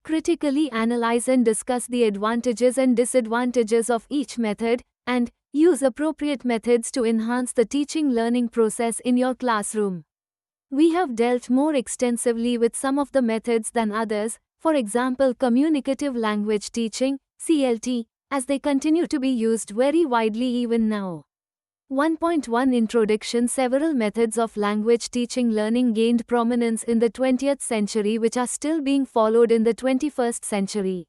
Critically analyze and discuss the advantages and disadvantages of each method, and use appropriate methods to enhance the teaching learning process in your classroom. We have dealt more extensively with some of the methods than others, for example communicative language teaching, CLT, as they continue to be used very widely even now. 1.1 Introduction. Several methods of language teaching learning gained prominence in the 20th century which are still being followed in the 21st century.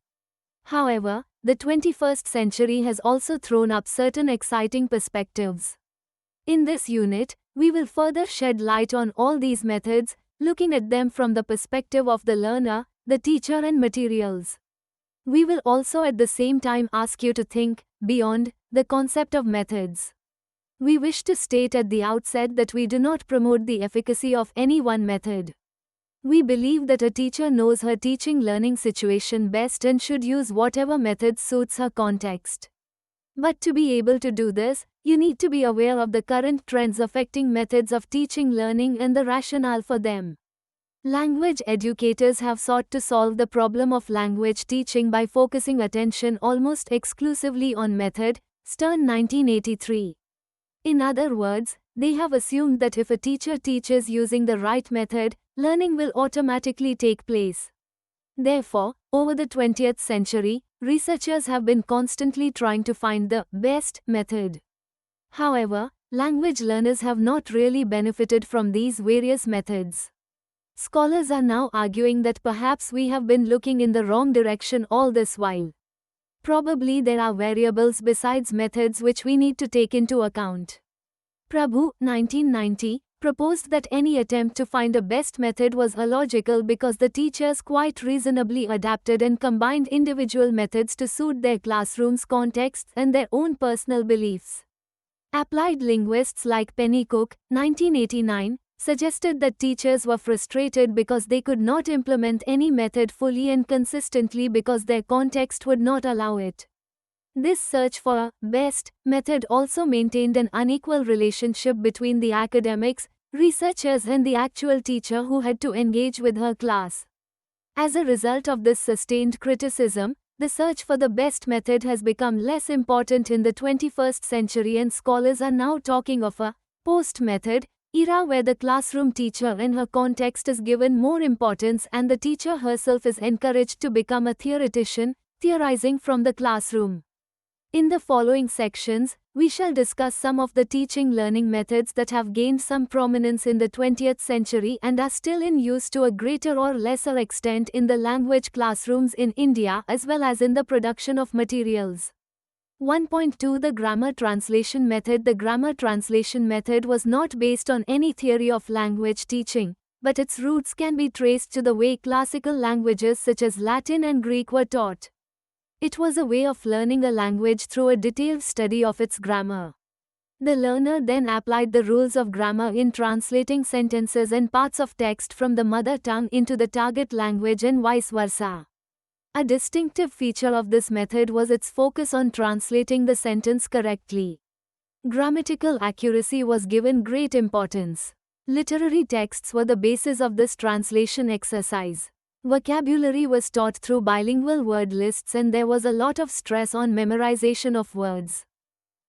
However, the 21st century has also thrown up certain exciting perspectives. In this unit, we will further shed light on all these methods, looking at them from the perspective of the learner, the teacher and materials. We will also at the same time ask you to think beyond the concept of methods. We wish to state at the outset that we do not promote the efficacy of any one method. We believe that a teacher knows her teaching learning situation best and should use whatever method suits her context. But to be able to do this, you need to be aware of the current trends affecting methods of teaching learning and the rationale for them. Language educators have sought to solve the problem of language teaching by focusing attention almost exclusively on method, Stern 1983. In other words, they have assumed that if a teacher teaches using the right method, learning will automatically take place. Therefore, over the 20th century, researchers have been constantly trying to find the best method. However, language learners have not really benefited from these various methods. Scholars are now arguing that perhaps we have been looking in the wrong direction all this while. Probably there are variables besides methods which we need to take into account. Prabhu, 1990, proposed that any attempt to find a best method was illogical because the teachers quite reasonably adapted and combined individual methods to suit their classroom's contexts and their own personal beliefs. Applied linguists like Penny Cook, 1989, suggested that teachers were frustrated because they could not implement any method fully and consistently because their context would not allow it. This search for a best method also maintained an unequal relationship between the academics, researchers and the actual teacher who had to engage with her class. As a result of this sustained criticism, the search for the best method has become less important in the 21st century and scholars are now talking of a post-method era where the classroom teacher and her context is given more importance and the teacher herself is encouraged to become a theoretician, theorizing from the classroom. In the following sections, we shall discuss some of the teaching learning methods that have gained some prominence in the 20th century and are still in use to a greater or lesser extent in the language classrooms in India as well as in the production of materials. 1.2 The Grammar Translation Method. The grammar translation method was not based on any theory of language teaching, but its roots can be traced to the way classical languages such as Latin and Greek were taught. It was a way of learning a language through a detailed study of its grammar. The learner then applied the rules of grammar in translating sentences and parts of text from the mother tongue into the target language and vice versa. A distinctive feature of this method was its focus on translating the sentence correctly. Grammatical accuracy was given great importance. Literary texts were the basis of this translation exercise. Vocabulary was taught through bilingual word lists and there was a lot of stress on memorization of words.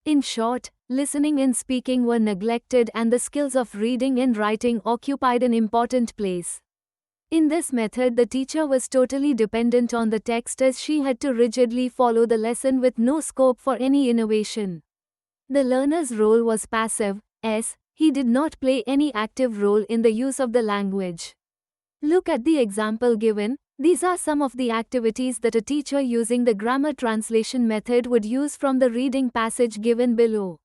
In short, listening and speaking were neglected and the skills of reading and writing occupied an important place. In this method, the teacher was totally dependent on the text as she had to rigidly follow the lesson with no scope for any innovation. The learner's role was passive, as he did not play any active role in the use of the language. Look at the example given. These are some of the activities that a teacher using the grammar translation method would use from the reading passage given below.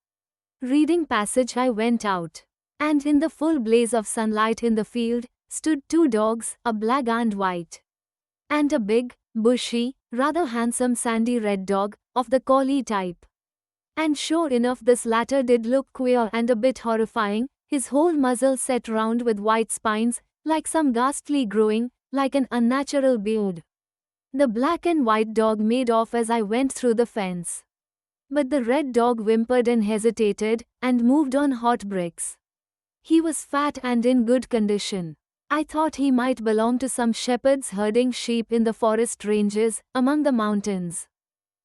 Reading passage: I went out, and in the full blaze of sunlight in the field stood two dogs, a black and white, and a big, bushy, rather handsome sandy red dog, of the collie type. And sure enough, this latter did look queer and a bit horrifying, his whole muzzle set round with white spines, like some ghastly growing, like an unnatural beard. The black and white dog made off as I went through the fence. But the red dog whimpered and hesitated, and moved on hot bricks. He was fat and in good condition. I thought he might belong to some shepherds herding sheep in the forest ranges, among the mountains.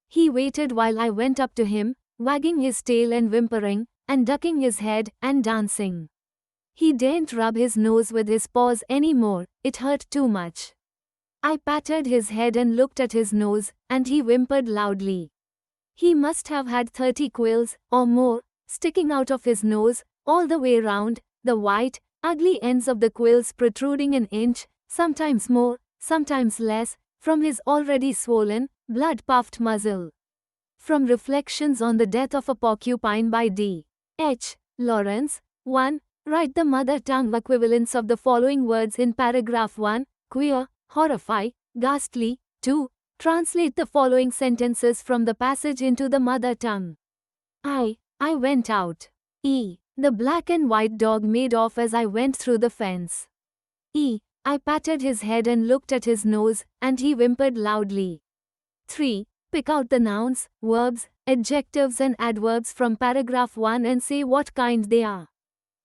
He waited while I went up to him, wagging his tail and whimpering, and ducking his head, and dancing. He daren't rub his nose with his paws any more, it hurt too much. I patted his head and looked at his nose, and he whimpered loudly. He must have had 30 quills, or more, sticking out of his nose, all the way round, the white, ugly ends of the quills protruding an inch, sometimes more, sometimes less, from his already swollen, blood-puffed muzzle. From Reflections on the Death of a Porcupine by D. H. Lawrence. 1. Write the mother tongue equivalents of the following words in paragraph 1, queer, horrify, ghastly. 2. Translate the following sentences from the passage into the mother tongue. I went out. E. The black and white dog made off as I went through the fence. E. I patted his head and looked at his nose, and he whimpered loudly. 3. Pick out the nouns, verbs, adjectives and adverbs from paragraph 1 and say what kind they are.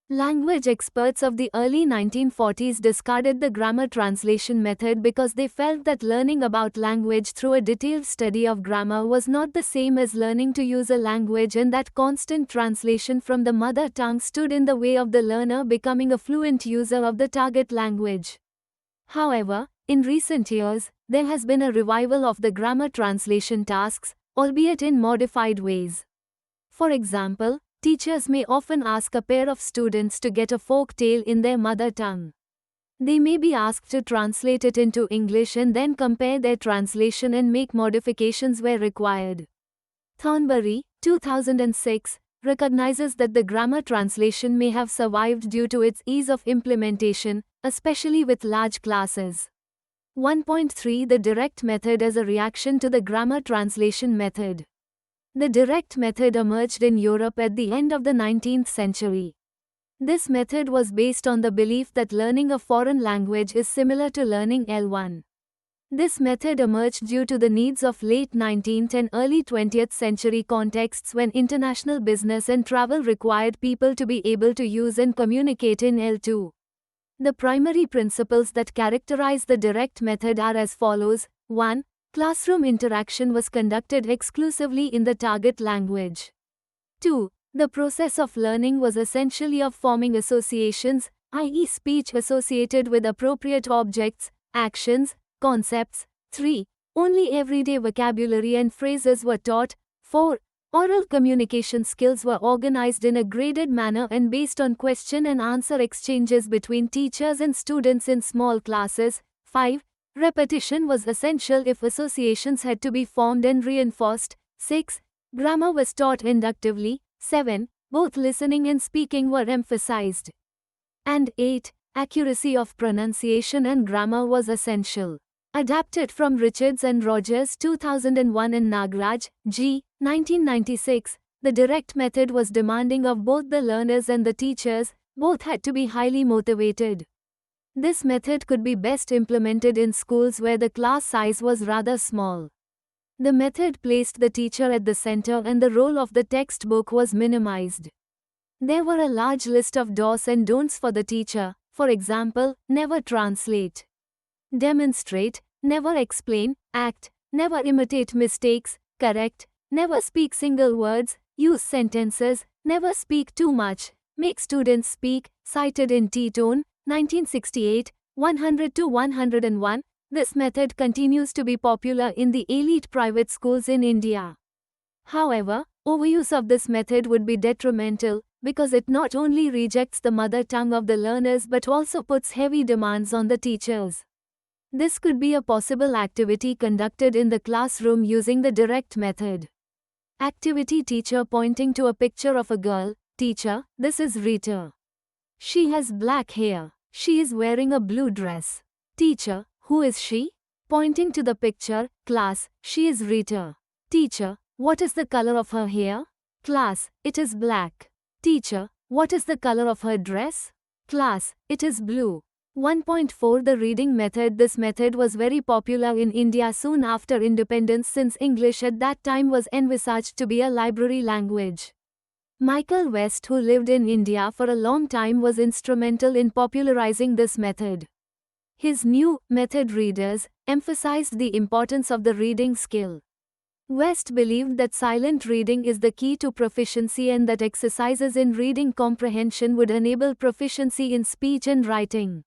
Language experts of the early 1940s discarded the grammar translation method because they felt that learning about language through a detailed study of grammar was not the same as learning to use a language, and that constant translation from the mother tongue stood in the way of the learner becoming a fluent user of the target language. However, in recent years, there has been a revival of the grammar translation tasks, albeit in modified ways. For example, teachers may often ask a pair of students to get a folk tale in their mother tongue. They may be asked to translate it into English and then compare their translation and make modifications where required. Thornbury, 2006, recognizes that the grammar translation may have survived due to its ease of implementation, especially with large classes. 1.3 The direct method as a reaction to the grammar translation method. The direct method emerged in Europe at the end of the 19th century. This method was based on the belief that learning a foreign language is similar to learning L1. This method emerged due to the needs of late 19th and early 20th century contexts when international business and travel required people to be able to use and communicate in L2. The primary principles that characterize the direct method are as follows. 1. Classroom interaction was conducted exclusively in the target language. 2. The process of learning was essentially of forming associations, i.e. speech associated with appropriate objects, actions, concepts. 3. Only everyday vocabulary and phrases were taught. 4. Oral communication skills were organized in a graded manner and based on question and answer exchanges between teachers and students in small classes. 5. Repetition was essential if associations had to be formed and reinforced. 6. Grammar was taught inductively. 7. Both listening and speaking were emphasized. And 8. Accuracy of pronunciation and grammar was essential. Adapted from Richards and Rogers 2001 and Nagraj, G. 1996, the direct method was demanding of both the learners and the teachers, both had to be highly motivated. This method could be best implemented in schools where the class size was rather small. The method placed the teacher at the center and the role of the textbook was minimized. There were a large list of do's and don'ts for the teacher, for example, never translate, demonstrate, never explain, act, never imitate mistakes, correct, never speak single words, use sentences, never speak too much, make students speak, cited in T-tone, 1968, 100-101. This method continues to be popular in the elite private schools in India. However, overuse of this method would be detrimental, because it not only rejects the mother tongue of the learners but also puts heavy demands on the teachers. This could be a possible activity conducted in the classroom using the direct method. Activity: teacher pointing to a picture of a girl. Teacher, this is Rita. She has black hair. She is wearing a blue dress. Teacher, who is she? Pointing to the picture. Class, she is Rita. Teacher, what is the color of her hair? Class, it is black. Teacher, what is the color of her dress? Class, it is blue. 1.4 The reading method. This method was very popular in India soon after independence, since English at that time was envisaged to be a library language. Michael West, who lived in India for a long time, was instrumental in popularizing this method. His new method readers emphasized the importance of the reading skill. West believed that silent reading is the key to proficiency and that exercises in reading comprehension would enable proficiency in speech and writing.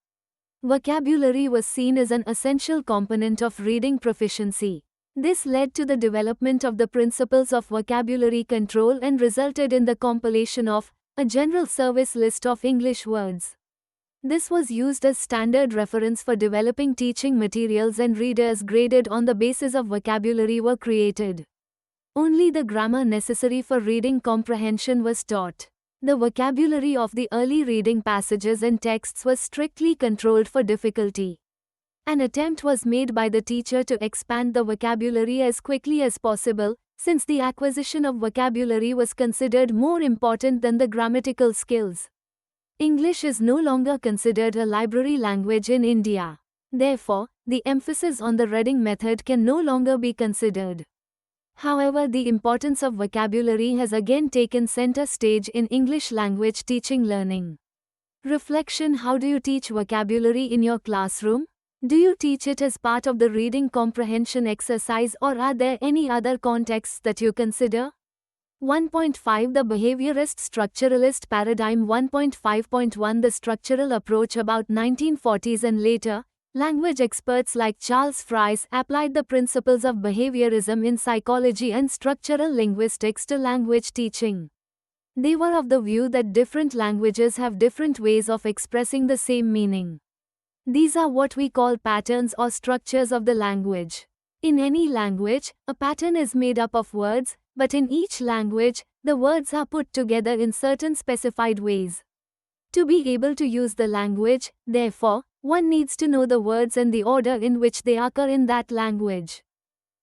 Vocabulary was seen as an essential component of reading proficiency. This led to the development of the principles of vocabulary control and resulted in the compilation of a general service list of English words. This was used as standard reference for developing teaching materials, and readers graded on the basis of vocabulary were created. Only the grammar necessary for reading comprehension was taught. The vocabulary of the early reading passages and texts was strictly controlled for difficulty. An attempt was made by the teacher to expand the vocabulary as quickly as possible, since the acquisition of vocabulary was considered more important than the grammatical skills. English is no longer considered a library language in India. Therefore, the emphasis on the reading method can no longer be considered. However, the importance of vocabulary has again taken center stage in English language teaching learning. Reflection: how do you teach vocabulary in your classroom? Do you teach it as part of the reading comprehension exercise, or are there any other contexts that you consider? 1.5 The Behaviorist Structuralist Paradigm. 1.5.1 The structural approach. About 1940s and later, language experts like Charles Fries applied the principles of behaviorism in psychology and structural linguistics to language teaching. They were of the view that different languages have different ways of expressing the same meaning. These are what we call patterns or structures of the language. In any language, a pattern is made up of words, but in each language, the words are put together in certain specified ways. To be able to use the language, therefore, one needs to know the words and the order in which they occur in that language.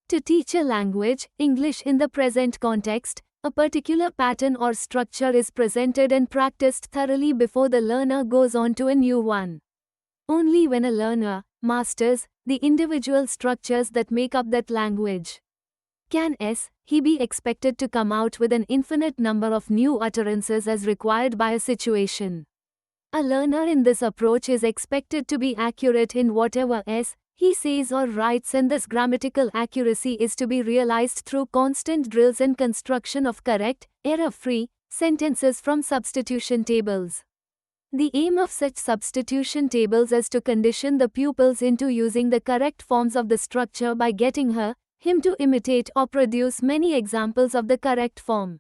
To teach a language, English in the present context, a particular pattern or structure is presented and practiced thoroughly before the learner goes on to a new one. Only when a learner masters the individual structures that make up that language can he be expected to come out with an infinite number of new utterances as required by a situation. A learner in this approach is expected to be accurate in whatever he says or writes, and this grammatical accuracy is to be realized through constant drills and construction of correct, error-free sentences from substitution tables. The aim of such substitution tables is to condition the pupils into using the correct forms of the structure by getting him to imitate or produce many examples of the correct form,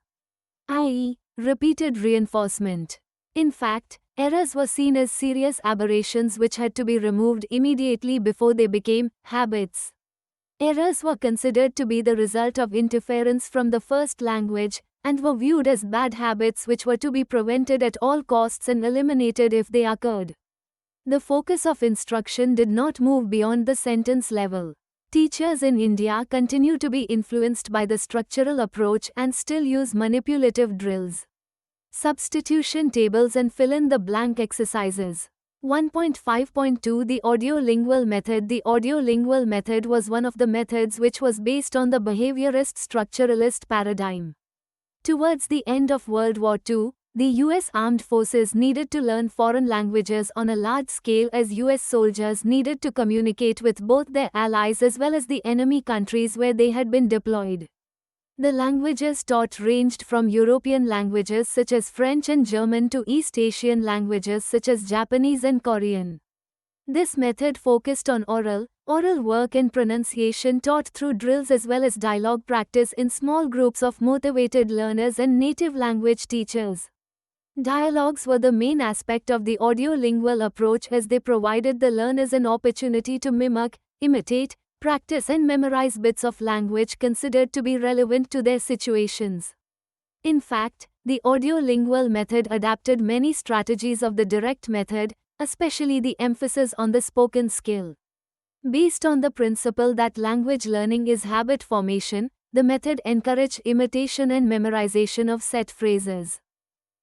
i.e., repeated reinforcement. In fact, errors were seen as serious aberrations which had to be removed immediately before they became habits. Errors were considered to be the result of interference from the first language, and were viewed as bad habits which were to be prevented at all costs and eliminated if they occurred. The focus of instruction did not move beyond the sentence level. Teachers in India continue to be influenced by the structural approach and still use manipulative drills, substitution tables and fill-in-the-blank exercises. 1.5.2 The Audiolingual Method. The audiolingual method was one of the methods which was based on the behaviorist structuralist paradigm. Towards the end of World War II, the U.S. Armed Forces needed to learn foreign languages on a large scale, as U.S. soldiers needed to communicate with both their allies as well as the enemy countries where they had been deployed. The languages taught ranged from European languages such as French and German to East Asian languages such as Japanese and Korean. This method focused on oral work and pronunciation taught through drills as well as dialogue practice in small groups of motivated learners and native language teachers. Dialogues were the main aspect of the audiolingual approach, as they provided the learners an opportunity to mimic, imitate, practice and memorize bits of language considered to be relevant to their situations. In fact, the audiolingual method adapted many strategies of the direct method, especially the emphasis on the spoken skill. Based on the principle that language learning is habit formation, the method encouraged imitation and memorization of set phrases.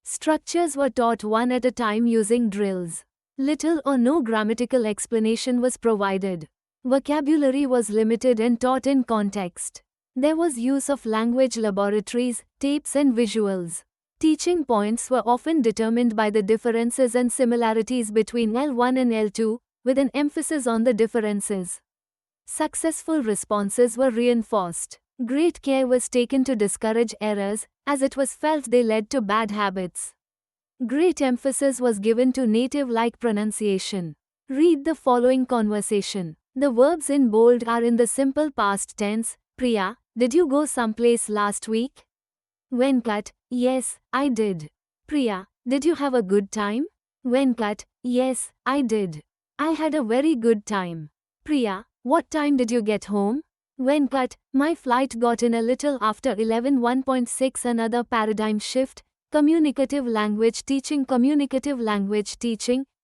Structures were taught one at a time using drills. Little or no grammatical explanation was provided. Vocabulary was limited and taught in context. There was use of language laboratories, tapes and visuals. Teaching points were often determined by the differences and similarities between L1 and L2, with an emphasis on the differences. Successful responses were reinforced. Great care was taken to discourage errors, as it was felt they led to bad habits. Great emphasis was given to native-like pronunciation. Read the following conversation. The verbs in bold are in the simple past tense. Priya, did you go someplace last week? Venkat, yes, I did. Priya, did you have a good time? Venkat, yes, I did. I had a very good time. Priya, what time did you get home? Venkat, my flight got in a little after 11:1.6. Another paradigm shift, communicative language teaching,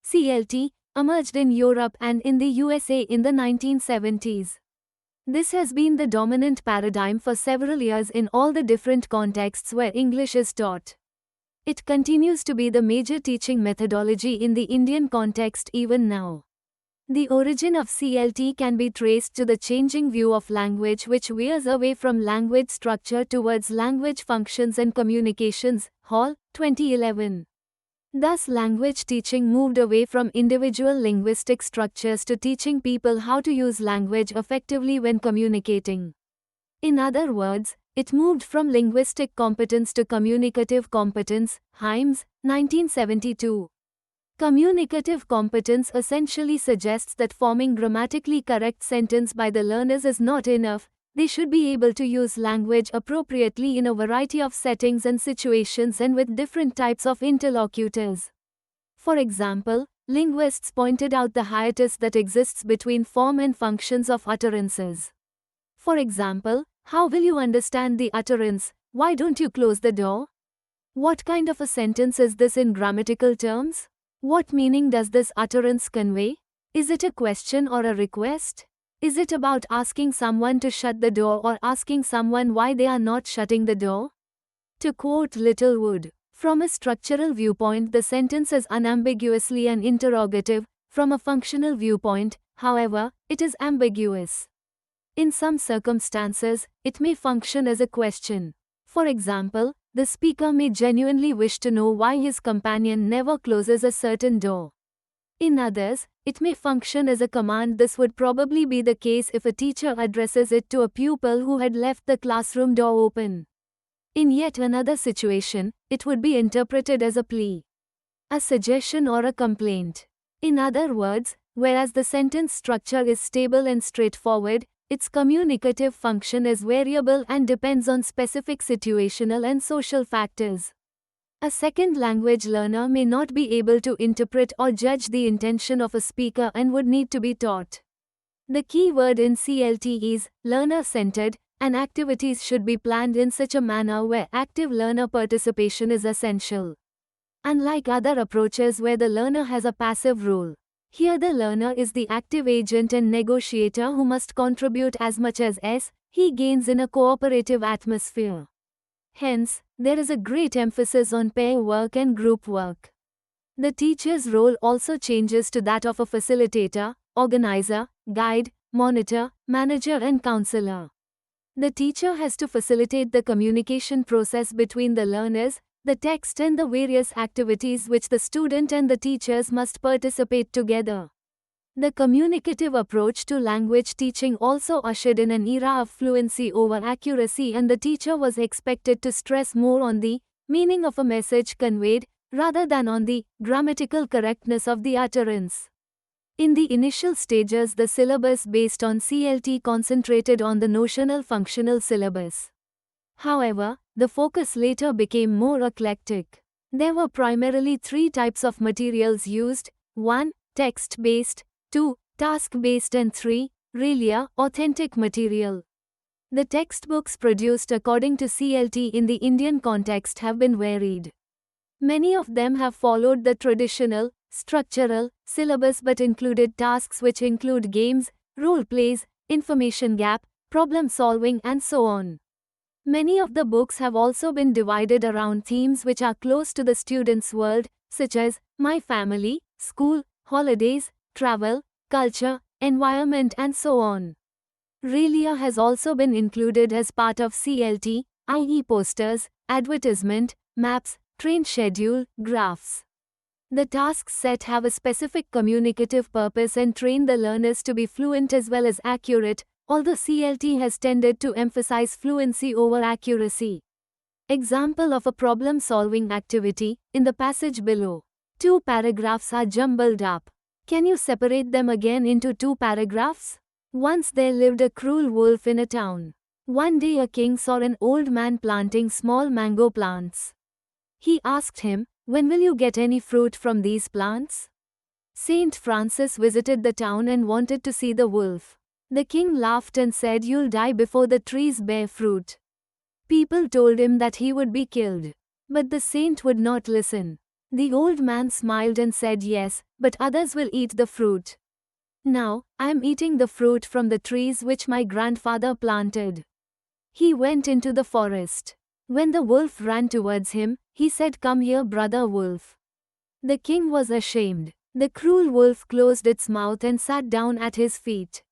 CLT, emerged in Europe and in the USA in the 1970s. This has been the dominant paradigm for several years in all the different contexts where English is taught. It continues to be the major teaching methodology in the Indian context even now. The origin of CLT can be traced to the changing view of language which veers away from language structure towards language functions and communications, Hall, 2011. Thus language teaching moved away from individual linguistic structures to teaching people how to use language effectively when communicating. In other words, it moved from linguistic competence to communicative competence, Himes, 1972. Communicative competence essentially suggests that forming grammatically correct sentence by the learners is not enough. They should be able to use language appropriately in a variety of settings and situations and with different types of interlocutors. For example, linguists pointed out the hiatus that exists between form and functions of utterances. For example, how will you understand the utterance, "Why don't you close the door?" What kind of a sentence is this in grammatical terms? What meaning does this utterance convey? Is it a question or a request? Is it about asking someone to shut the door or asking someone why they are not shutting the door? To quote Littlewood, from a structural viewpoint the sentence is unambiguously an interrogative. From a functional viewpoint, however, it is ambiguous. In some circumstances, it may function as a question. For example, the speaker may genuinely wish to know why his companion never closes a certain door. In others, it may function as a command. This would probably be the case if a teacher addresses it to a pupil who had left the classroom door open. In yet another situation, it would be interpreted as a plea, a suggestion or a complaint. In other words, whereas the sentence structure is stable and straightforward, its communicative function is variable and depends on specific situational and social factors. A second language learner may not be able to interpret or judge the intention of a speaker and would need to be taught. The key word in CLT is learner-centered, and activities should be planned in such a manner where active learner participation is essential. Unlike other approaches where the learner has a passive role, here the learner is the active agent and negotiator who must contribute as much as he gains in a cooperative atmosphere. Hence, there is a great emphasis on pair work and group work. The teacher's role also changes to that of a facilitator, organizer, guide, monitor, manager and counselor. The teacher has to facilitate the communication process between the learners, the text and the various activities which the student and the teachers must participate together. The communicative approach to language teaching also ushered in an era of fluency over accuracy, and the teacher was expected to stress more on the meaning of a message conveyed, rather than on the grammatical correctness of the utterance. In the initial stages, the syllabus based on CLT concentrated on the notional functional syllabus. However, the focus later became more eclectic. There were primarily three types of materials used: 1. Text-based, 2. Task-based and 3. Relia, authentic material. The textbooks produced according to CLT in the Indian context have been varied. Many of them have followed the traditional, structural syllabus but included tasks which include games, role plays, information gap, problem solving and so on. Many of the books have also been divided around themes which are close to the student's world, such as my family, school, holidays, travel, culture, environment and so on. Relia has also been included as part of CLT, i.e. posters, advertisement, maps, train schedule, graphs. The tasks set have a specific communicative purpose and train the learners to be fluent as well as accurate, although CLT has tended to emphasize fluency over accuracy. Example of a problem-solving activity, in the passage below. Two paragraphs are jumbled up. Can you separate them again into two paragraphs? Once there lived a cruel wolf in a town. One day a king saw an old man planting small mango plants. He asked him, "When will you get any fruit from these plants?" Saint Francis visited the town and wanted to see the wolf. The king laughed and said, "You'll die before the trees bear fruit." People told him that he would be killed. But the saint would not listen. The old man smiled and said, "Yes, but others will eat the fruit. Now, I am eating the fruit from the trees which my grandfather planted." He went into the forest. When the wolf ran towards him, he said, "Come here, brother wolf." The king was ashamed. The cruel wolf closed its mouth and sat down at his feet.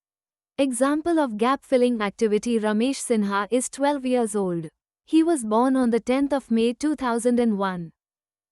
Example of gap-filling activity. Ramesh Sinha is 12 years old. He was born on the 10th of May 2001.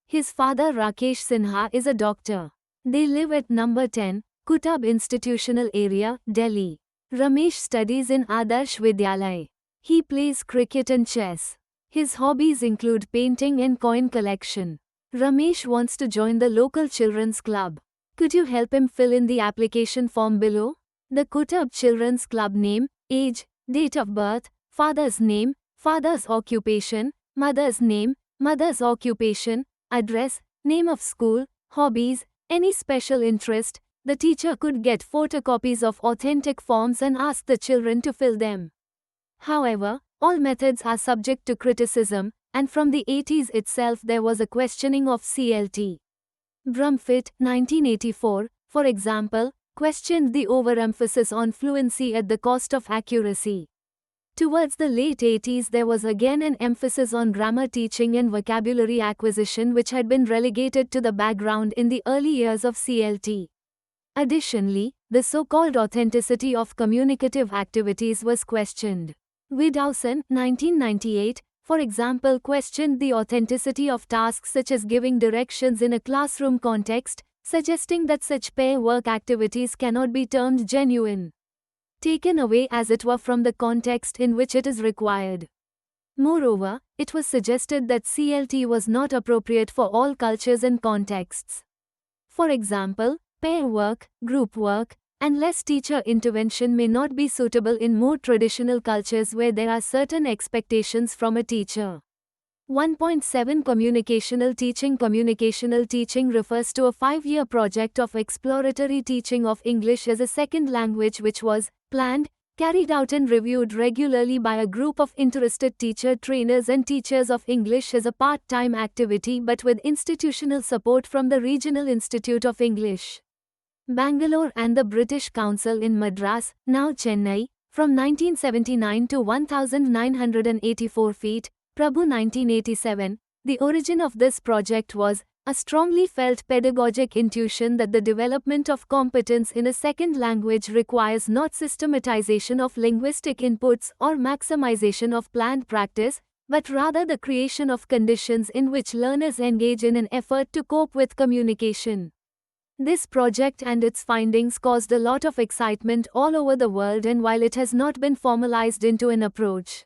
His father Rakesh Sinha is a doctor. They live at number 10, Kutab Institutional Area, Delhi. Ramesh studies in Adarsh Vidyalay. He plays cricket and chess. His hobbies include painting and coin collection. Ramesh wants to join the local children's club. Could you help him fill in the application form below? The Kutab Children's Club name, age, date of birth, father's name, father's occupation, mother's name, mother's occupation, address, name of school, hobbies, any special interest. The teacher could get photocopies of authentic forms and ask the children to fill them. However, all methods are subject to criticism, and from the 80s itself there was a questioning of CLT. Brumfitt, 1984, for example, questioned the overemphasis on fluency at the cost of accuracy. Towards the late 80s there was again an emphasis on grammar teaching and vocabulary acquisition which had been relegated to the background in the early years of CLT. Additionally, the so-called authenticity of communicative activities was questioned. Widhausen, 1998, for example, questioned the authenticity of tasks such as giving directions in a classroom context, suggesting that such pair work activities cannot be termed genuine, taken away as it were from the context in which it is required. Moreover, it was suggested that CLT was not appropriate for all cultures and contexts. For example, pair work, group work, and less teacher intervention may not be suitable in more traditional cultures where there are certain expectations from a teacher. 1.7 Communicational teaching. Communicational teaching refers to a 5-year project of exploratory teaching of English as a second language which was planned, carried out and reviewed regularly by a group of interested teacher trainers and teachers of English as a part-time activity but with institutional support from the Regional Institute of English, Bangalore and the British Council in Madras, now Chennai, from 1979 to 1984 feet, Prabhu 1987. The origin of this project was a strongly felt pedagogic intuition that the development of competence in a second language requires not systematization of linguistic inputs or maximization of planned practice, but rather the creation of conditions in which learners engage in an effort to cope with communication. This project and its findings caused a lot of excitement all over the world, and while it has not been formalized into an approach,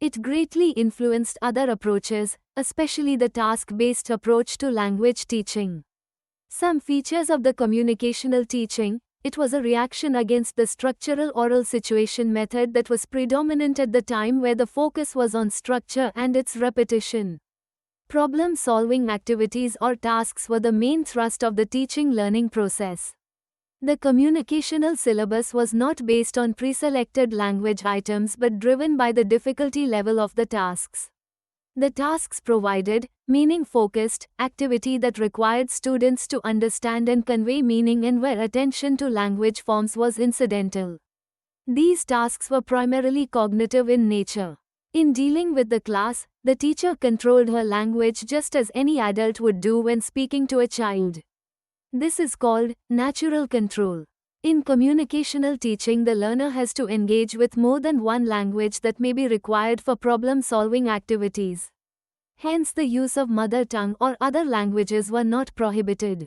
it greatly influenced other approaches, especially the task-based approach to language teaching. Some features of the communicational teaching: it was a reaction against the structural oral situation method that was predominant at the time, where the focus was on structure and its repetition. Problem-solving activities or tasks were the main thrust of the teaching-learning process. The communicational syllabus was not based on pre-selected language items but driven by the difficulty level of the tasks. The tasks provided meaning-focused activity that required students to understand and convey meaning and where attention to language forms was incidental. These tasks were primarily cognitive in nature. In dealing with the class, the teacher controlled her language just as any adult would do when speaking to a child. This is called natural control. In communicational teaching, the learner has to engage with more than one language that may be required for problem-solving activities. Hence the use of mother tongue or other languages were not prohibited.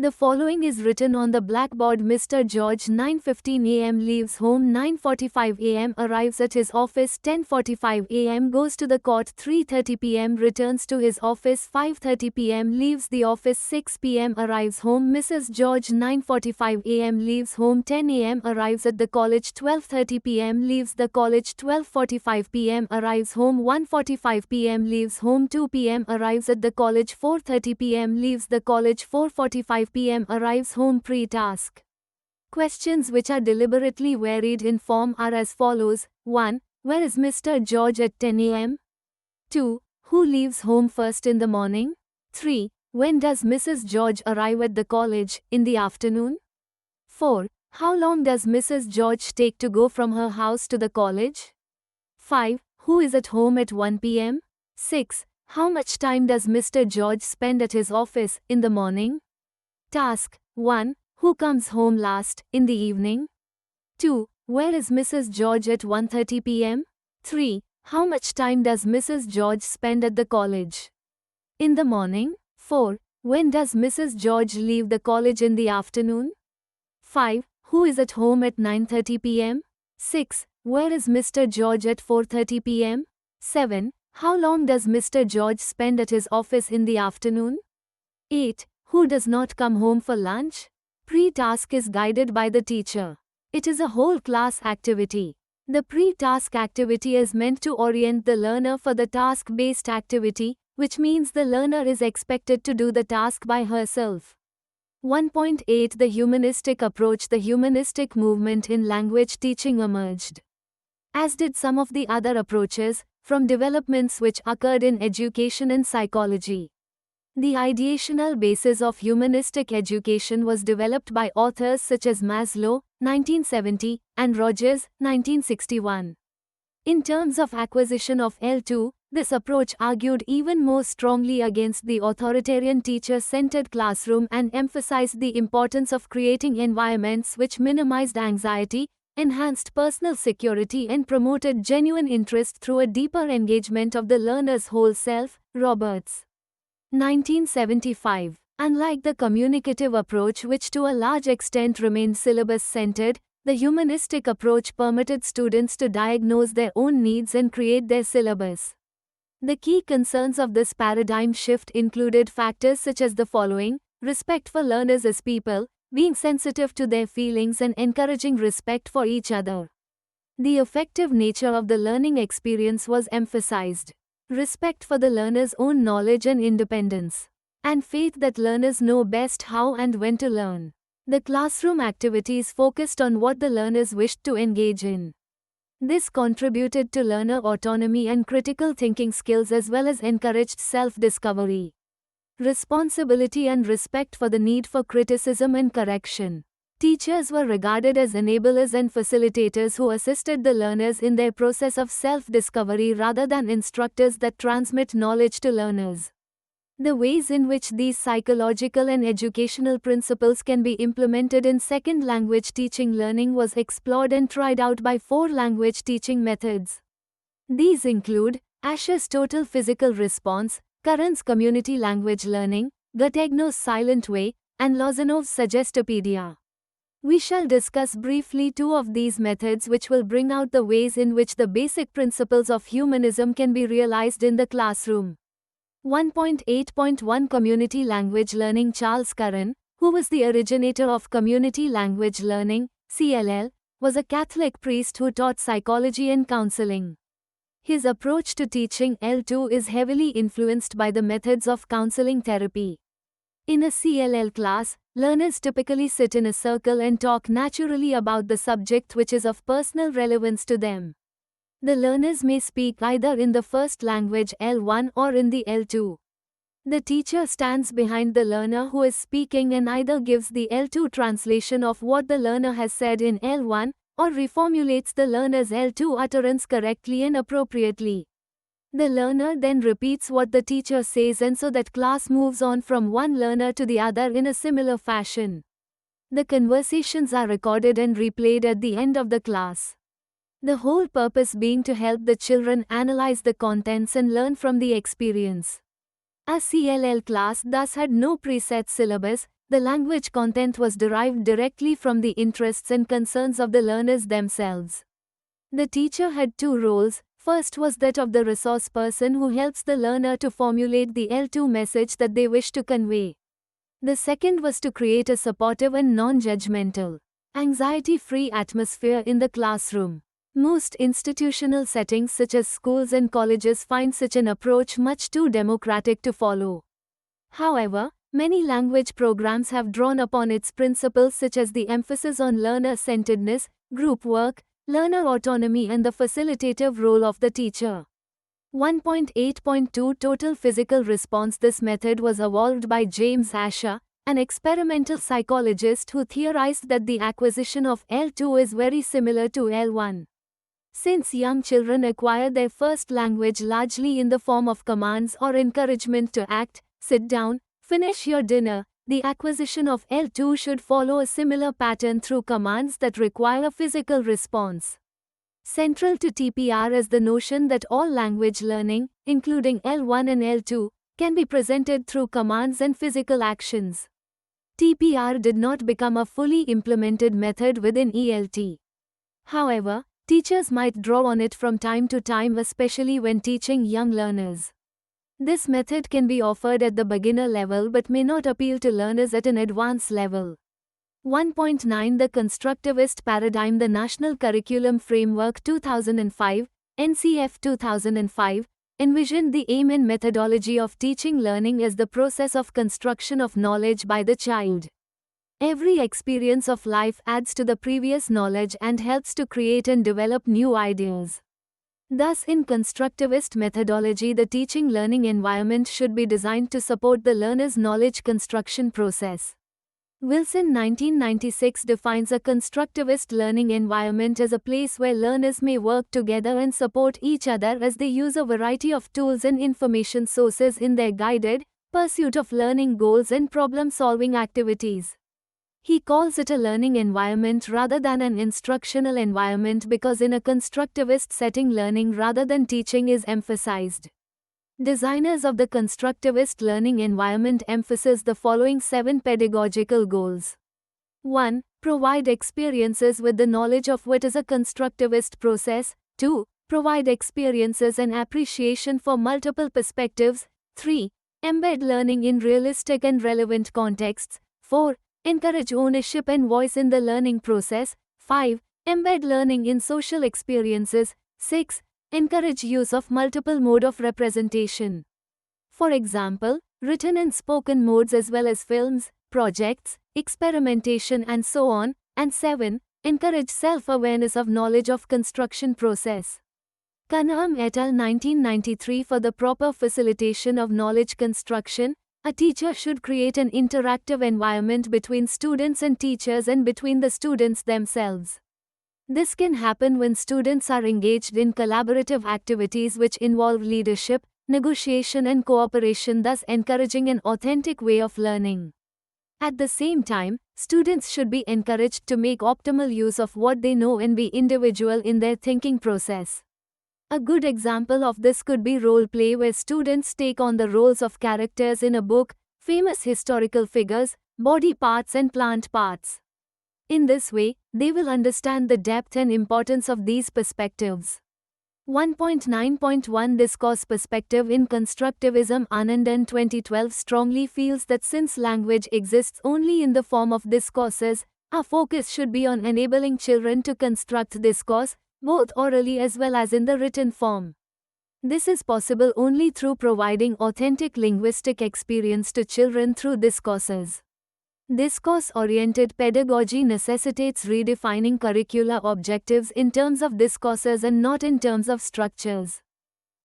The following is written on the blackboard. Mr. George 9:15 a.m. leaves home 9:45 a.m. arrives at his office 10:45 a.m. goes to the court 3:30 p.m. returns to his office 5:30 p.m. leaves the office 6 p.m. arrives home. Mrs. George 9:45 a.m. leaves home 10 a.m. arrives at the college 12:30 p.m. leaves the college 12:45 p.m. arrives home 1:45 p.m. leaves home 2 p.m. arrives at the college 4:30 p.m. leaves the college 4:45 p.m. arrives home. Pre-task questions which are deliberately varied in form are as follows. 1. Where is Mr. George at 10 a.m.? 2. Who leaves home first in the morning? 3. When does Mrs. George arrive at the college, in the afternoon? 4. How long does Mrs. George take to go from her house to the college? 5. Who is at home at 1 p.m.? 6. How much time does Mr. George spend at his office, in the morning? Task 1. Who comes home last, in the evening? 2. Where is Mrs. George at 1:30 p.m.? 3. How much time does Mrs. George spend at the college? In the morning? 4. When does Mrs. George leave the college in the afternoon? 5. Who is at home at 9:30 p.m.? 6. Where is Mr. George at 4:30 p.m.? 7. How long does Mr. George spend at his office in the afternoon? 8. Who does not come home for lunch? Pre-task is guided by the teacher. It is a whole class activity. The pre-task activity is meant to orient the learner for the task-based activity, which means the learner is expected to do the task by herself. 1.8 The humanistic approach. The humanistic movement in language teaching emerged, as did some of the other approaches, from developments which occurred in education and psychology. The ideational basis of humanistic education was developed by authors such as Maslow, 1970, and Rogers, 1961. In terms of acquisition of L2, this approach argued even more strongly against the authoritarian teacher-centered classroom and emphasized the importance of creating environments which minimized anxiety, enhanced personal security and promoted genuine interest through a deeper engagement of the learner's whole self. Roberts, 1975. Unlike the communicative approach, which to a large extent remained syllabus-centered, the humanistic approach permitted students to diagnose their own needs and create their syllabus. The key concerns of this paradigm shift included factors such as the following: respect for learners as people, being sensitive to their feelings and encouraging respect for each other. The effective nature of the learning experience was emphasized. Respect for the learner's own knowledge and independence. And faith that learners know best how and when to learn. The classroom activities focused on what the learners wished to engage in. This contributed to learner autonomy and critical thinking skills as well as encouraged self-discovery, responsibility and respect for the need for criticism and correction. Teachers were regarded as enablers and facilitators who assisted the learners in their process of self-discovery rather than instructors that transmit knowledge to learners. The ways in which these psychological and educational principles can be implemented in second language teaching learning was explored and tried out by 4 language teaching methods. These include Asher's Total Physical Response, Curran's Community Language Learning, Gotegno's Silent Way, and Lozanov's Suggestopedia. We shall discuss briefly 2 of these methods which will bring out the ways in which the basic principles of humanism can be realized in the classroom. 1.8.1 Community Language Learning. Charles Curran, who was the originator of Community Language Learning, CLL, was a Catholic priest who taught psychology and counseling. His approach to teaching L2 is heavily influenced by the methods of counseling therapy. In a CLL class, learners typically sit in a circle and talk naturally about the subject which is of personal relevance to them. The learners may speak either in the first language L1 or in the L2. The teacher stands behind the learner who is speaking and either gives the L2 translation of what the learner has said in L1, or reformulates the learner's L2 utterance correctly and appropriately. The learner then repeats what the teacher says, and so that class moves on from one learner to the other in a similar fashion. The conversations are recorded and replayed at the end of the class. The whole purpose being to help the children analyze the contents and learn from the experience. A CLL class thus had no preset syllabus. The language content was derived directly from the interests and concerns of the learners themselves. The teacher had two roles. First was that of the resource person who helps the learner to formulate the L2 message that they wish to convey. The second was to create a supportive and non-judgmental, anxiety-free atmosphere in the classroom. Most institutional settings such as schools and colleges find such an approach much too democratic to follow. However, many language programs have drawn upon its principles such as the emphasis on learner-centeredness, group work, learner autonomy and the facilitative role of the teacher. 1.8.2 Total physical response. This method was evolved by James Asher, an experimental psychologist who theorized that the acquisition of L2 is very similar to L1. Since young children acquire their first language largely in the form of commands or encouragement to act, sit down, finish your dinner, the acquisition of L2 should follow a similar pattern through commands that require a physical response. Central to TPR is the notion that all language learning, including L1 and L2, can be presented through commands and physical actions. TPR did not become a fully implemented method within ELT. However, teachers might draw on it from time to time, especially when teaching young learners. This method can be offered at the beginner level but may not appeal to learners at an advanced level. 1.9 The Constructivist Paradigm. The National Curriculum Framework 2005, NCF 2005, envisioned the aim and methodology of teaching learning as the process of construction of knowledge by the child. Every experience of life adds to the previous knowledge and helps to create and develop new ideas. Thus, in constructivist methodology, the teaching learning environment should be designed to support the learner's knowledge construction process. Wilson 1996 defines a constructivist learning environment as a place where learners may work together and support each other as they use a variety of tools and information sources in their guided pursuit of learning goals and problem-solving activities. He calls it a learning environment rather than an instructional environment because in a constructivist setting, learning rather than teaching is emphasized. Designers of the constructivist learning environment emphasize the following 7 pedagogical goals. 1. Provide experiences with the knowledge of what is a constructivist process. 2. Provide experiences and appreciation for multiple perspectives. 3. Embed learning in realistic and relevant contexts. 4. Encourage ownership and voice in the learning process. 5. Embed learning in social experiences. 6. Encourage use of multiple mode of representation. For example, written and spoken modes as well as films, projects, experimentation and so on. And 7. Encourage self-awareness of knowledge of construction process. Cunningham et al. 1993 For the proper facilitation of knowledge construction, a teacher should create an interactive environment between students and teachers and between the students themselves. This can happen when students are engaged in collaborative activities which involve leadership, negotiation and cooperation, thus encouraging an authentic way of learning. At the same time, students should be encouraged to make optimal use of what they know and be individual in their thinking process. A good example of this could be role play, where students take on the roles of characters in a book, famous historical figures, body parts and plant parts. In this way, they will understand the depth and importance of these perspectives. 1.9.1 Discourse perspective in constructivism. Anandan 2012 strongly feels that since language exists only in the form of discourses, our focus should be on enabling children to construct discourse, both orally as well as in the written form. This is possible only through providing authentic linguistic experience to children through discourses. Discourse-oriented pedagogy necessitates redefining curricular objectives in terms of discourses and not in terms of structures.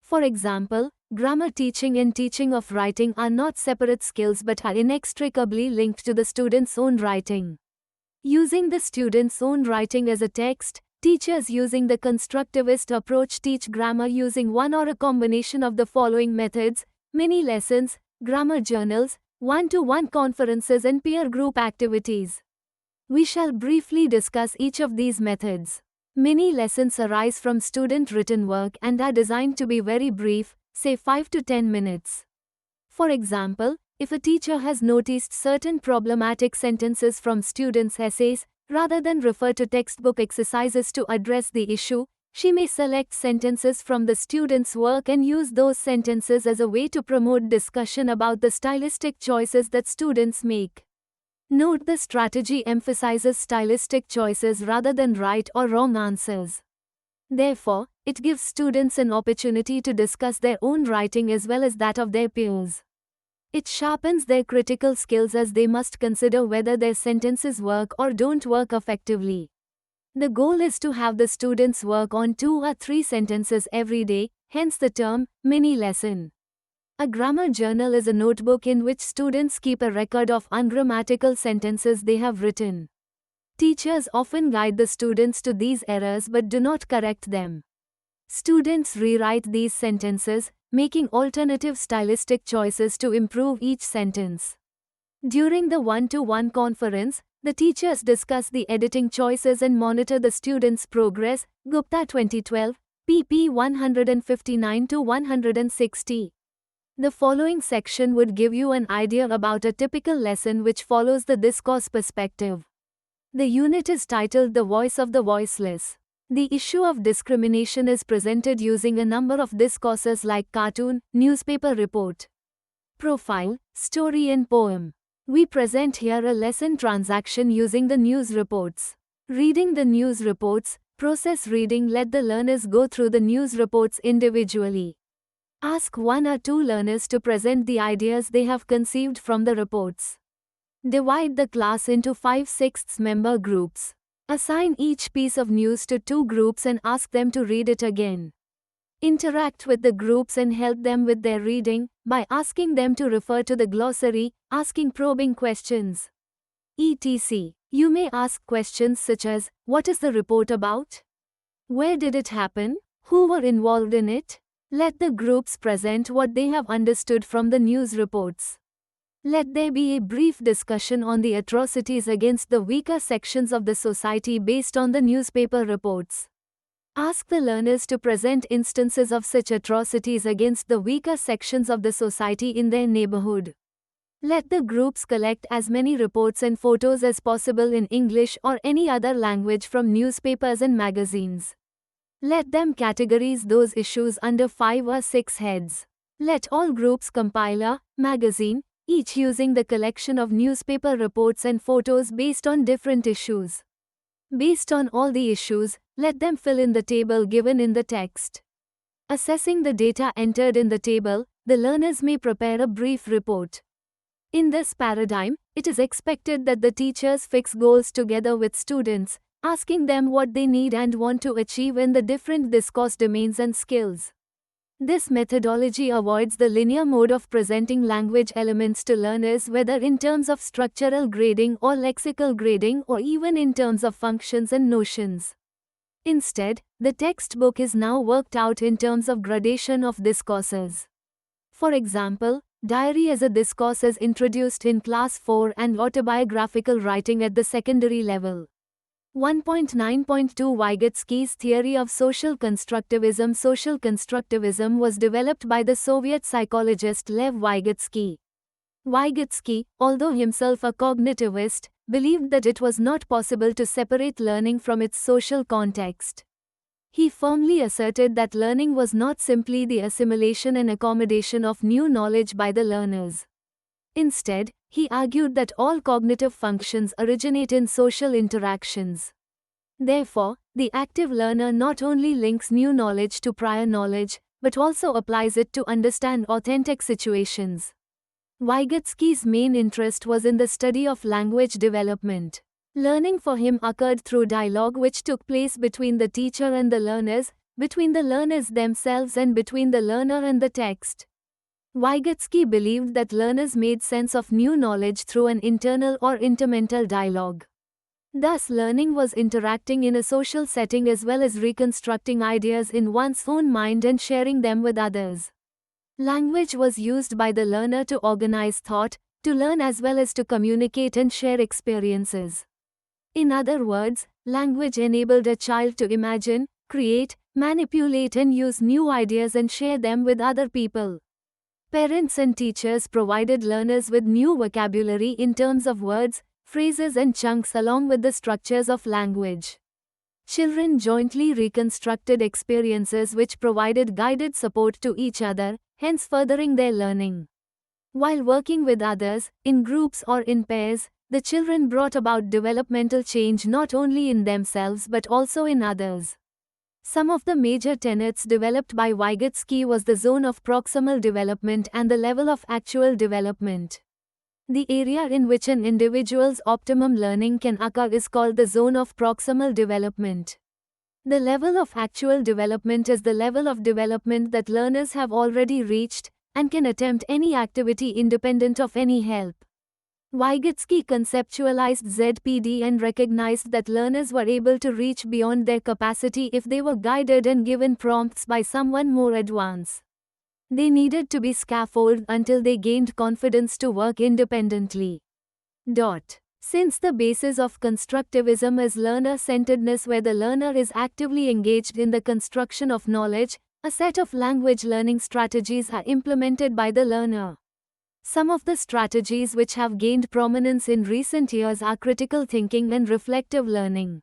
For example, grammar teaching and teaching of writing are not separate skills but are inextricably linked to the student's own writing. Using the student's own writing as a text, teachers using the constructivist approach teach grammar using one or a combination of the following methods: mini lessons, grammar journals, one-to-one conferences and peer group activities. We shall briefly discuss each of these methods. Mini lessons arise from student written work and are designed to be very brief, say 5 to 10 minutes. For example, if a teacher has noticed certain problematic sentences from students' essays, rather than refer to textbook exercises to address the issue, she may select sentences from the students' work and use those sentences as a way to promote discussion about the stylistic choices that students make. Note the strategy emphasizes stylistic choices rather than right or wrong answers. Therefore, it gives students an opportunity to discuss their own writing as well as that of their peers. It sharpens their critical skills as they must consider whether their sentences work or don't work effectively. The goal is to have the students work on 2 or 3 sentences every day, hence the term mini lesson. A grammar journal is a notebook in which students keep a record of ungrammatical sentences they have written. Teachers often guide the students to these errors but do not correct them. Students rewrite these sentences, making alternative stylistic choices to improve each sentence. During the one-to-one conference, the teachers discuss the editing choices and monitor the students' progress. Gupta 2012, pp 159 to 160. The following section would give you an idea about a typical lesson which follows the discourse perspective. The unit is titled The Voice of the Voiceless. The issue of discrimination is presented using a number of discourses like cartoon, newspaper report, profile, story and poem. We present here a lesson transaction using the news reports. Reading the news reports, process reading. Let the learners go through the news reports individually. Ask 1 or 2 learners to present the ideas they have conceived from the reports. Divide the class into 5/6 member groups. Assign each piece of news to 2 groups and ask them to read it again. Interact with the groups and help them with their reading by asking them to refer to the glossary, asking probing questions, etc. You may ask questions such as, what is the report about? Where did it happen? Who were involved in it? Let the groups present what they have understood from the news reports. Let there be a brief discussion on the atrocities against the weaker sections of the society based on the newspaper reports. Ask the learners to present instances of such atrocities against the weaker sections of the society in their neighborhood. Let the groups collect as many reports and photos as possible in English or any other language from newspapers and magazines. Let them categorize those issues under 5 or 6 heads. Let all groups compile a magazine, each using the collection of newspaper reports and photos based on different issues. Based on all the issues, let them fill in the table given in the text. Assessing the data entered in the table, the learners may prepare a brief report. In this paradigm, it is expected that the teachers fix goals together with students, asking them what they need and want to achieve in the different discourse domains and skills. This methodology avoids the linear mode of presenting language elements to learners, whether in terms of structural grading or lexical grading or even in terms of functions and notions. Instead, the textbook is now worked out in terms of gradation of discourses. For example, diary as a discourse is introduced in Class 4 and autobiographical writing at the secondary level. 1.9.2 Vygotsky's theory of social constructivism. Social constructivism was developed by the Soviet psychologist Lev Vygotsky. Vygotsky, although himself a cognitivist, believed that it was not possible to separate learning from its social context. He firmly asserted that learning was not simply the assimilation and accommodation of new knowledge by the learners. Instead, he argued that all cognitive functions originate in social interactions. Therefore, the active learner not only links new knowledge to prior knowledge, but also applies it to understand authentic situations. Vygotsky's main interest was in the study of language development. Learning for him occurred through dialogue which took place between the teacher and the learners, between the learners themselves and between the learner and the text. Vygotsky believed that learners made sense of new knowledge through an internal or intermental dialogue. Thus, learning was interacting in a social setting as well as reconstructing ideas in one's own mind and sharing them with others. Language was used by the learner to organize thought, to learn as well as to communicate and share experiences. In other words, language enabled a child to imagine, create, manipulate and use new ideas and share them with other people. Parents and teachers provided learners with new vocabulary in terms of words, phrases and chunks along with the structures of language. Children jointly reconstructed experiences which provided guided support to each other, hence furthering their learning. While working with others, in groups or in pairs, the children brought about developmental change not only in themselves but also in others. Some of the major tenets developed by Vygotsky was the zone of proximal development and the level of actual development. The area in which an individual's optimum learning can occur is called the zone of proximal development. The level of actual development is the level of development that learners have already reached and can attempt any activity independent of any help. Vygotsky conceptualized ZPD and recognized that learners were able to reach beyond their capacity if they were guided and given prompts by someone more advanced. They needed to be scaffolded until they gained confidence to work independently. Since the basis of constructivism is learner-centeredness, where the learner is actively engaged in the construction of knowledge, a set of language learning strategies are implemented by the learner. Some of the strategies which have gained prominence in recent years are critical thinking and reflective learning.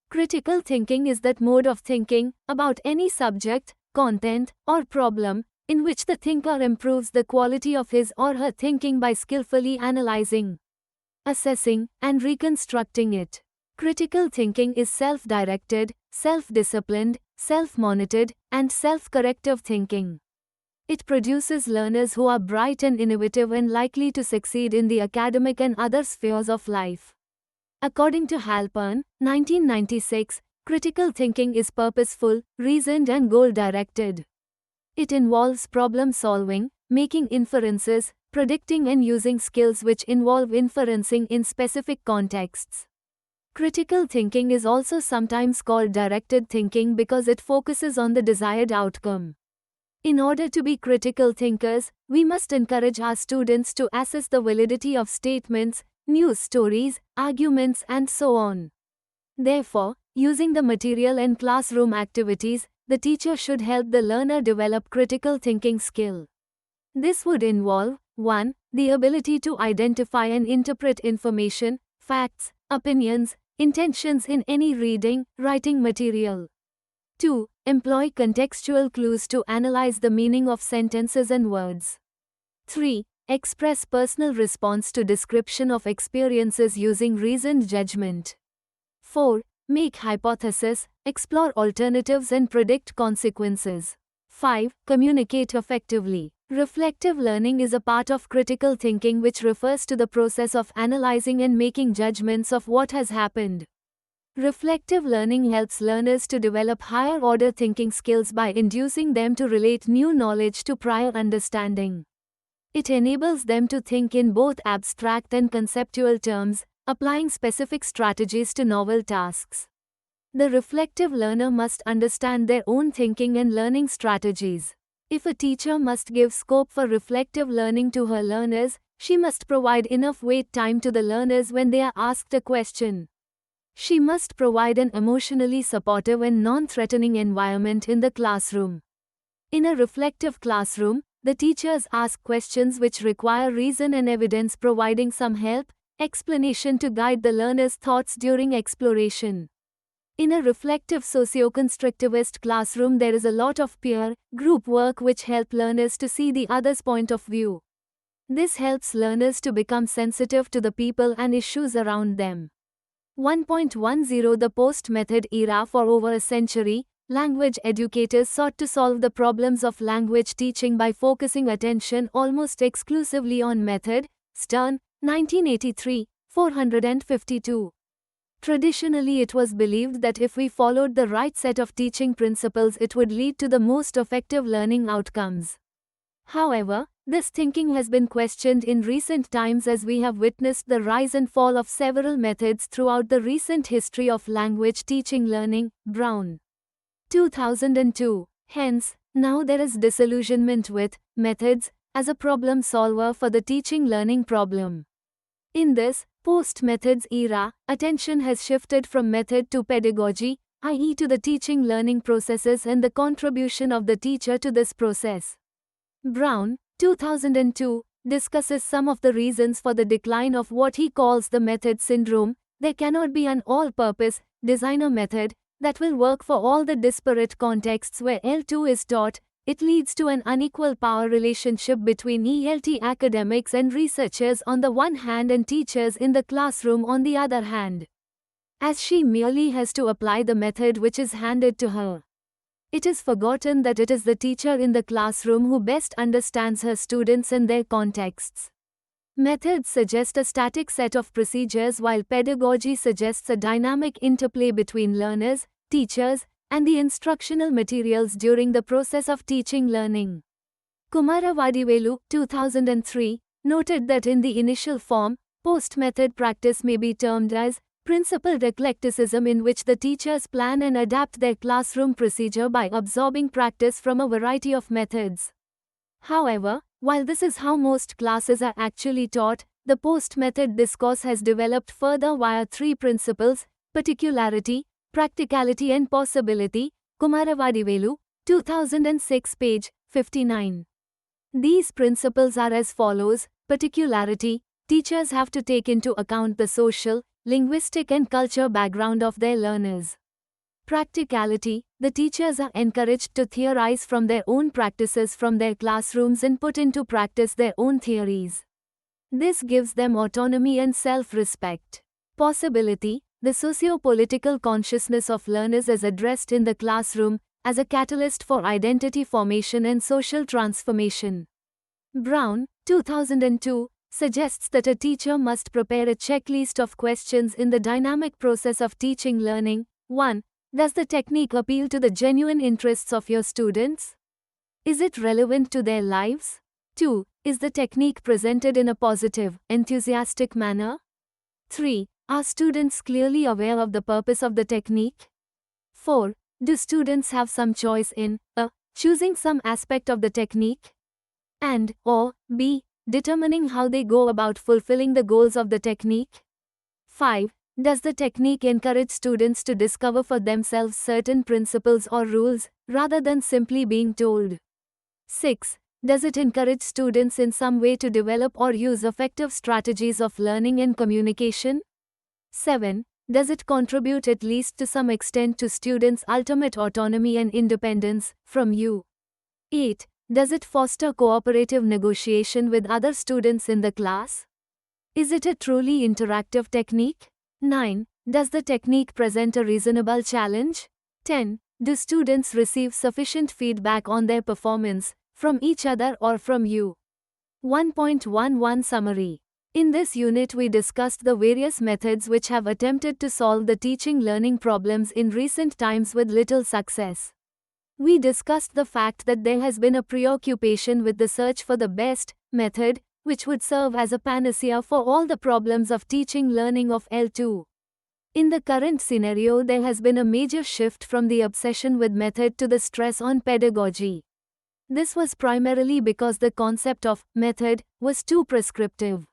Critical thinking is that mode of thinking about any subject, content, or problem, in which the thinker improves the quality of his or her thinking by skillfully analyzing, assessing, and reconstructing it. Critical thinking is self-directed, self-disciplined, self-monitored, and self-corrective thinking. It produces learners who are bright and innovative and likely to succeed in the academic and other spheres of life. According to Halpern, 1996, critical thinking is purposeful, reasoned and goal-directed. It involves problem-solving, making inferences, predicting and using skills which involve inferencing in specific contexts. Critical thinking is also sometimes called directed thinking because it focuses on the desired outcome. In order to be critical thinkers, we must encourage our students to assess the validity of statements, news stories, arguments, and so on. Therefore, using the material and classroom activities, the teacher should help the learner develop critical thinking skill. This would involve 1. The ability to identify and interpret information, facts, opinions, intentions in any reading, writing material. 2. Employ contextual clues to analyze the meaning of sentences and words. 3. Express personal response to description of experiences using reasoned judgment. 4. Make hypotheses, explore alternatives and predict consequences. 5. Communicate effectively. Reflective learning is a part of critical thinking which refers to the process of analyzing and making judgments of what has happened. Reflective learning helps learners to develop higher-order thinking skills by inducing them to relate new knowledge to prior understanding. It enables them to think in both abstract and conceptual terms, applying specific strategies to novel tasks. The reflective learner must understand their own thinking and learning strategies. If a teacher must give scope for reflective learning to her learners, she must provide enough wait time to the learners when they are asked a question. She must provide an emotionally supportive and non-threatening environment in the classroom. In a reflective classroom, the teachers ask questions which require reason and evidence, providing some help, explanation to guide the learner's thoughts during exploration. In a reflective socio-constructivist classroom, there is a lot of peer, group work which help learners to see the other's point of view. This helps learners to become sensitive to the people and issues around them. 1.10 The post-method era. For over a century, language educators sought to solve the problems of language teaching by focusing attention almost exclusively on method. Stern, 1983, 452. Traditionally, it was believed that if we followed the right set of teaching principles, it would lead to the most effective learning outcomes. However, this thinking has been questioned in recent times as we have witnessed the rise and fall of several methods throughout the recent history of language teaching learning. Brown, 2002. Hence, now there is disillusionment with methods as a problem solver for the teaching learning problem. In this, Post-methods era, attention has shifted from method to pedagogy, i.e. to the teaching learning processes and the contribution of the teacher to this process. Brown, 2002, discusses some of the reasons for the decline of what he calls the method syndrome. There cannot be an all-purpose, designer method that will work for all the disparate contexts where L2 is taught. It leads to an unequal power relationship between ELT academics and researchers on the one hand and teachers in the classroom on the other hand. As she merely has to apply the method which is handed to her. It is forgotten that it is the teacher in the classroom who best understands her students and their contexts. Methods suggest a static set of procedures while pedagogy suggests a dynamic interplay between learners, teachers, and the instructional materials during the process of teaching learning. Kumaravadivelu, 2003, noted that in the initial form, post-method practice may be termed as principled eclecticism, in which the teachers plan and adapt their classroom procedure by absorbing practice from a variety of methods. However, while this is how most classes are actually taught, the post-method discourse has developed further via three principles: particularity, practicality and possibility. Kumaravadivelu, 2006, page 59. These principles are as follows: particularity, teachers have to take into account the social, linguistic and culture background of their learners. Practicality, the teachers are encouraged to theorize from their own practices from their classrooms and put into practice their own theories. This gives them autonomy and self-respect. Possibility, the socio-political consciousness of learners is addressed in the classroom as a catalyst for identity formation and social transformation. Brown, 2002, suggests that a teacher must prepare a checklist of questions in the dynamic process of teaching learning. 1. Does the technique appeal to the genuine interests of your students? Is it relevant to their lives? 2. Is the technique presented in a positive, enthusiastic manner? 3. Are students clearly aware of the purpose of the technique? 4. Do students have some choice in a. Choosing some aspect of the technique? And or b. Determining how they go about fulfilling the goals of the technique? 5. Does the technique encourage students to discover for themselves certain principles or rules, rather than simply being told? 6. Does it encourage students in some way to develop or use effective strategies of learning and communication? 7. Does it contribute at least to some extent to students' ultimate autonomy and independence from you? 8. Does it foster cooperative negotiation with other students in the class? Is it a truly interactive technique? 9. Does the technique present a reasonable challenge? 10. Do students receive sufficient feedback on their performance, from each other or from you? 1.11 Summary. In this unit we discussed the various methods which have attempted to solve the teaching learning problems in recent times with little success. We discussed the fact that there has been a preoccupation with the search for the best method, which would serve as a panacea for all the problems of teaching learning of L2. In the current scenario, there has been a major shift from the obsession with method to the stress on pedagogy. This was primarily because the concept of method was too prescriptive.